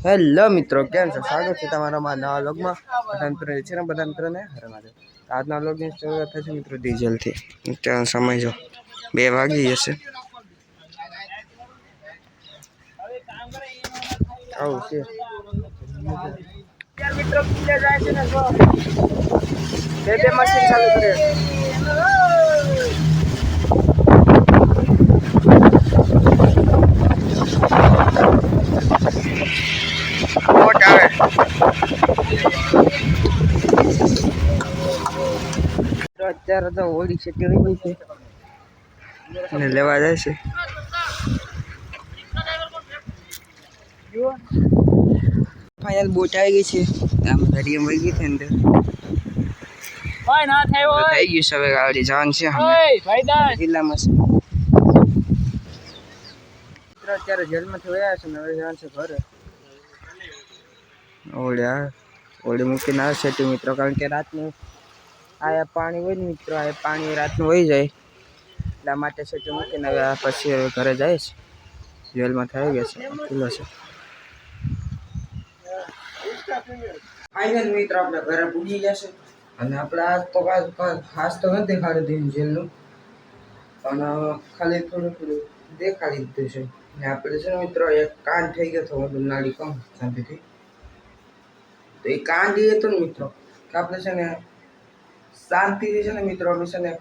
Hello મિત્રો, કેમ છો? સ્વાગત છે તમારા નવા વ્લોગમાં. બધા મિત્રો છે ને, બધા મિત્રોને હરે માધેવ. આજના વ્લોગની શરૂઆત થશે મિત્રો ડીઝલથી. ત્યાં સમય જો 2 વાગી જશે. આવું છે મિત્રો, કિલ્લે જાય છે ને, બે મશીન ચાલુ કરે. અત્યારે તો હોળી છેટી આવી ગઈ છે અને લેવા જાય છે. ફાઇનલ બોટ આવી ગઈ છે. આમ દરિયા વહી ગઈ છે અંદર. થઈ ગયું છે હવે ગાડી જવાનું છે જિલ્લામાં છે. અત્યારે જેલમાંથી વયા છે ને હવે જવાનું છે ઘરે. ઓળી મૂકીને આવશે મિત્રો, કારણ કે રાતનું આયા પાણી હોય ને મિત્રો, આ પાણી રાતનું વહી જાય એટલા માટે સેટી મૂકીને હવે પછી હવે ઘરે જાય છે. જેલમાં થઈ ગયા છે કિલ્લો છે. ફાઇનલ મિત્રો આપણે ઘરે પૂજી જશે અને આપણે આજ તો ખાસ તો નથી દેખાડી દીધું જેલનું, પણ ખાલી થોડું દેખાડી દીધું છે. ને આપણે છે ને મિત્રો એક કાંડ થઈ ગયો હતો, હું નાડી કહું શાંતિથી. તો એ કાંડ એ હતો ને મિત્રો કે આપણે છે ને શાંતિથી છે ને મિત્રો, અમે છે ને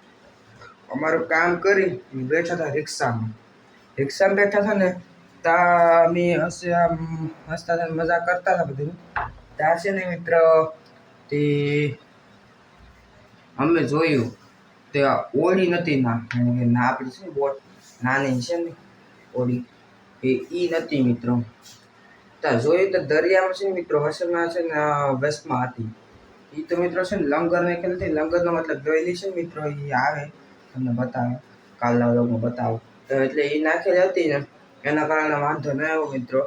અમારું કામ કરી બેઠા હતા રિક્ષામાં બેઠા હતા ને, ત્યાં અમે હસતા હતા, મજા કરતા હતા બધું. ત્યાં છે ને મિત્ર તે અમે જોયું તે ઓળી નથી ના આપણી છે ને બોટ નાની છે ને ઓળી એ નથી મિત્રો. ત્યાં જોયું તો દરિયામાં છે ને મિત્રો હસમાં છે ને વેસ્ટમાં હતી. એ તો મિત્રો છે ને લંગર ને ખેલતી, લંગરનો મતલબ જોયેલી છે મિત્રો, એ આવે તમને બતાવે કાલના લોકોમાં બતાવો તો. એટલે એ નાખેલી હતી ને એના કારણે વાંધો ન આવ્યો મિત્રો.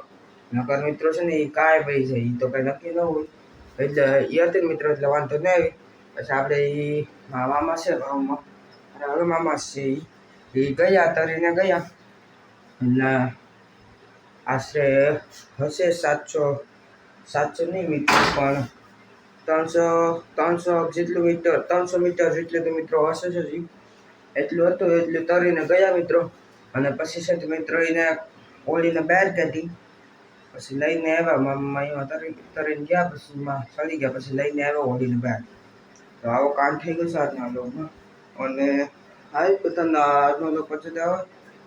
નકર મિત્રો છે ને એ કાંઈ ભાઈ છે, એ તો કંઈ નક્કી ન હોય. એટલે એ હતી ને મિત્રો, એટલે વાંધો ન આવી. પછી આપણે એ મામા છે ગામમાં, હવે મામા છે એ ગયા તરીને ગયા. એટલે આશરે હશે 700 નહીં મિત્રો, પણ 300 જેટલું મીટર, 300 મીટર જેટલું તો મિત્રો હશે જ. એટલું હતું, એટલું તરીને ગયા મિત્રો. અને પછી છે તો મિત્રો એને ઓળીને બહાર કાઢી, પછી લઈને આવ્યા મામા. એમાં તરીને ગયા, પછી એમાં ચડી ગયા, પછી લઈને આવ્યા ઓળીને બહાર. તો આવો કામ થઈ ગયો છે આજના બ્લોગમાં. અને હાઈ તમને આજનો બ્લોગ પસંદ આવે.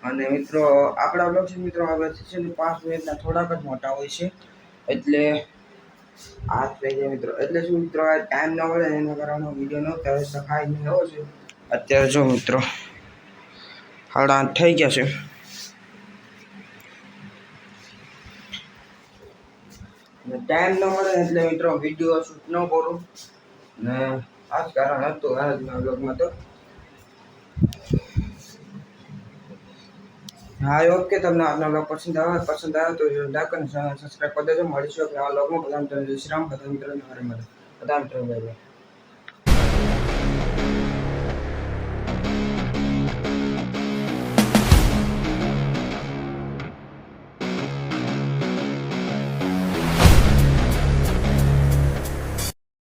અને મિત્રો આપણા બ્લોગ છે મિત્રો હવે છે ને 5 મિનિટના થોડાક જ મોટા હોય છે, એટલે આ થઈ જાય મિત્રો. એટલે શું મિત્રો ટાઈમ ન મળે એના કારણે વિડીયો ન ઉતારે તો ખાઈને એવો છે. અત્યારે જો મિત્રો 8:30 થઈ ગયા છે. ટાઈમ ન મળે એટલે મિત્રો વિડીયો શૂટ ન કરું ને, આ જ કારણ હતું આજના બ્લોગમાં. તો હા ઓકે, તમને આજનો બ્લોગ પસંદ આવે તો લાઈક અને સબસ્ક્રાઈબ કરી દેજો. મળીશું આપણે આ બ્લોગમાં. બધા મિત્રો જય શ્રી રામ, બધા મિત્રો હરે માધવ, બધા મિત્રો બાય બાય.